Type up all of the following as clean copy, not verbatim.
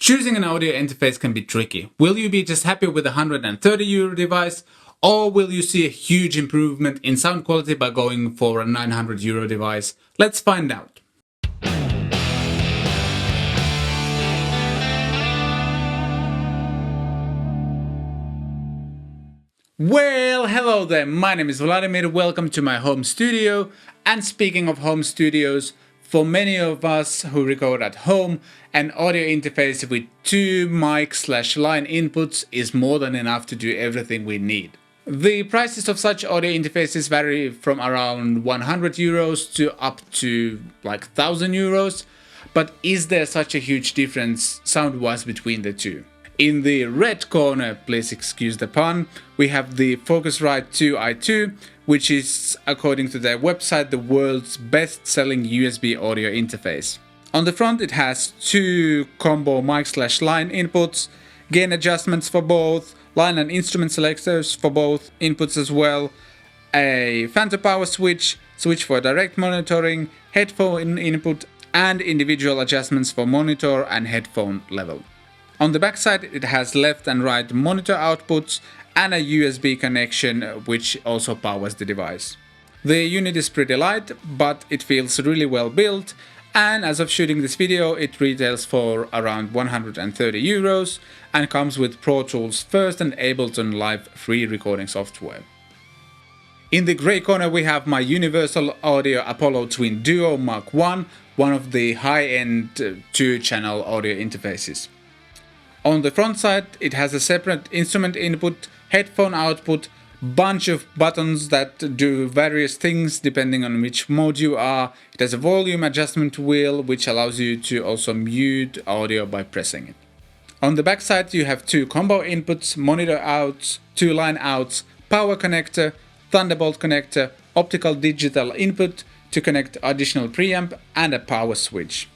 Choosing an audio interface can be tricky. Will you be just happy with a €130 device, or will you see a huge improvement in sound quality by going for a €900 device? Let's find out. Well, hello there, my name is Vladimir, welcome to my home studio. And speaking of home studios, for many of us who record at home, an audio interface with two mic/line inputs is more than enough to do everything we need. The prices of such audio interfaces vary from around €100 to up to like €1,000, but is there such a huge difference sound-wise between the two? In the red corner, please excuse the pun, we have the Focusrite 2i2, which is, according to their website, the world's best-selling USB audio interface. On the front it has two combo mic/line inputs, gain adjustments for both, line and instrument selectors for both inputs as well, a phantom power switch for direct monitoring, headphone input, and individual adjustments for monitor and headphone level. On the backside it has left and right monitor outputs and a USB connection which also powers the device. The unit is pretty light, but it feels really well built, and as of shooting this video it retails for around €130 and comes with Pro Tools First and Ableton Live free recording software. In the grey corner we have my Universal Audio Apollo Twin Duo Mark I, one of the high-end 2-channel audio interfaces. On the front side it has a separate instrument input, headphone output, bunch of buttons that do various things depending on which mode you are. It has a volume adjustment wheel which allows you to also mute audio by pressing it. On the back side you have two combo inputs, monitor outs, two line outs, power connector, Thunderbolt connector, optical digital input to connect additional preamp, and a power switch.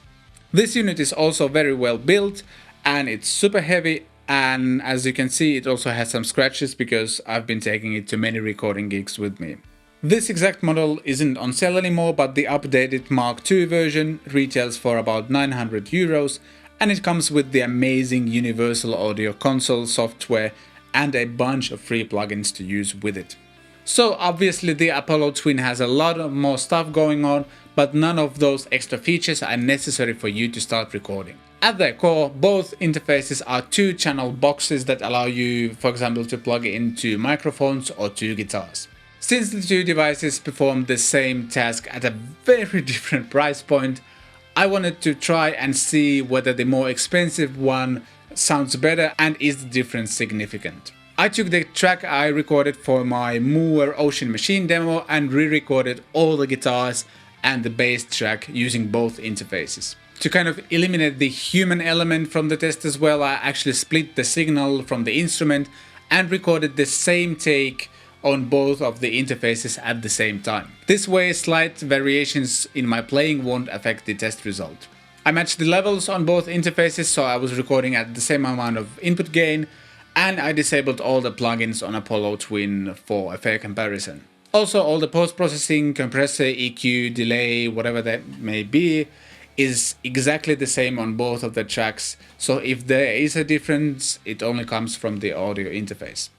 This unit is also very well built and it's super heavy, and as you can see it also has some scratches because I've been taking it to many recording gigs with me. This exact model isn't on sale anymore, but the updated Mark II version retails for about €900 and it comes with the amazing Universal Audio Console software and a bunch of free plugins to use with it. So obviously the Apollo Twin has a lot of more stuff going on, but none of those extra features are necessary for you to start recording. At their core, both interfaces are 2-channel boxes that allow you, for example, to plug into microphones or two guitars. Since the two devices perform the same task at a very different price point, I wanted to try and see whether the more expensive one sounds better and is the difference significant. I took the track I recorded for my Moore Ocean Machine demo and re-recorded all the guitars and the bass track using both interfaces. To kind of eliminate the human element from the test as well, I actually split the signal from the instrument and recorded the same take on both of the interfaces at the same time. This way slight variations in my playing won't affect the test result. I matched the levels on both interfaces, so I was recording at the same amount of input gain, and I disabled all the plugins on Apollo Twin for a fair comparison. Also, all the post-processing, compressor, EQ, delay, whatever that may be, is exactly the same on both of the tracks, so if there is a difference, it only comes from the audio interface.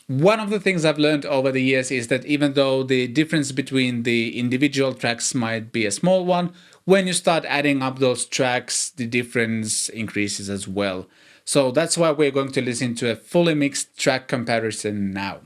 One of the things I've learned over the years is that even though the difference between the individual tracks might be a small one, when you start adding up those tracks, the difference increases as well. So that's why we're going to listen to a fully mixed track comparison now.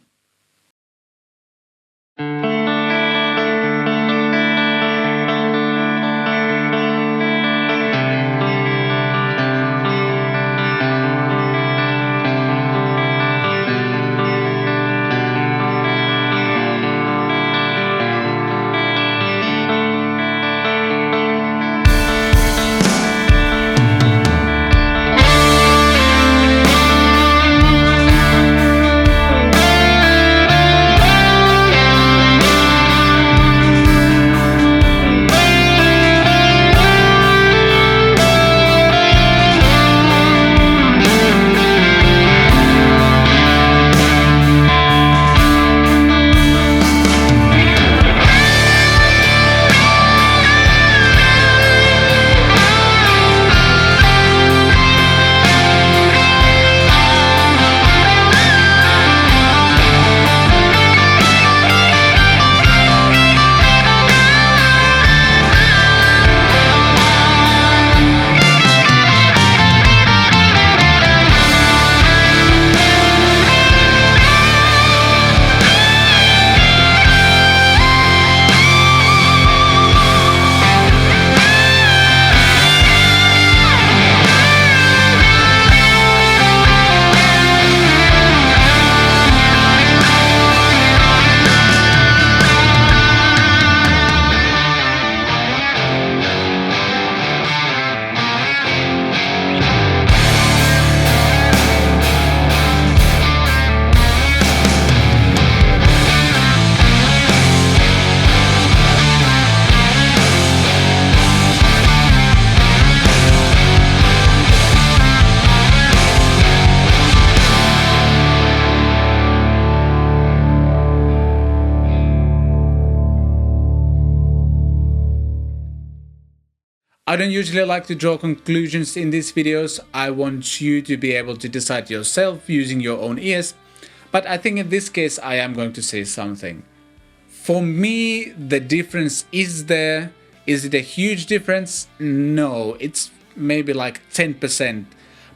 I don't usually like to draw conclusions in these videos. I want you to be able to decide yourself using your own ears. But I think in this case I am going to say something. For me, the difference is there. Is it a huge difference? No, it's maybe like 10%.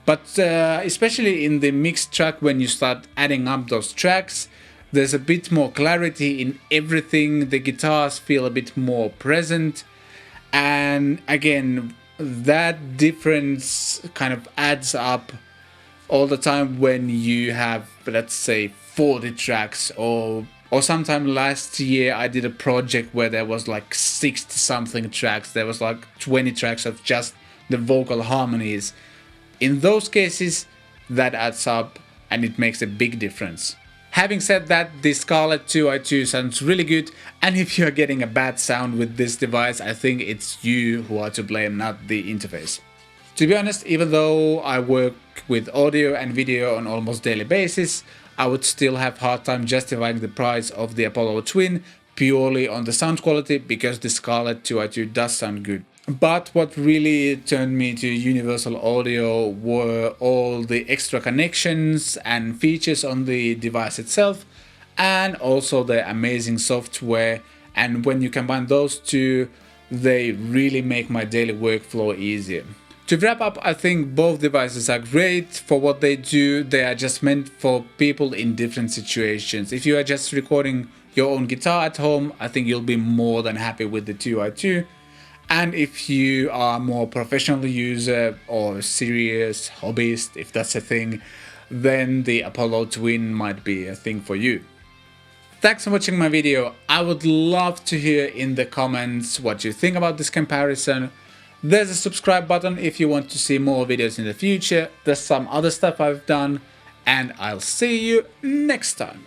But especially in the mixed track, when you start adding up those tracks, there's a bit more clarity in everything. The guitars feel a bit more present. And again, that difference kind of adds up all the time when you have, let's say, 40 tracks or sometime last year I did a project where there was like 60 something tracks. There was like 20 tracks of just the vocal harmonies. In those cases, that adds up and it makes a big difference. Having said that, the Scarlett 2i2 sounds really good, and if you're getting a bad sound with this device, I think it's you who are to blame, not the interface. To be honest, even though I work with audio and video on almost daily basis, I would still have hard time justifying the price of the Apollo Twin purely on the sound quality, because the Scarlett 2i2 does sound good. But what really turned me to Universal Audio were all the extra connections and features on the device itself, and also the amazing software. And when you combine those two, they really make my daily workflow easier. To wrap up, I think both devices are great for what they do. They are just meant for people in different situations. If you are just recording your own guitar at home, I think you'll be more than happy with the 2i2. And if you are a more professional user or serious hobbyist, if that's a thing, then the Apollo Twin might be a thing for you. Thanks for watching my video. I would love to hear in the comments what you think about this comparison. There's a subscribe button if you want to see more videos in the future. There's some other stuff I've done, and I'll see you next time.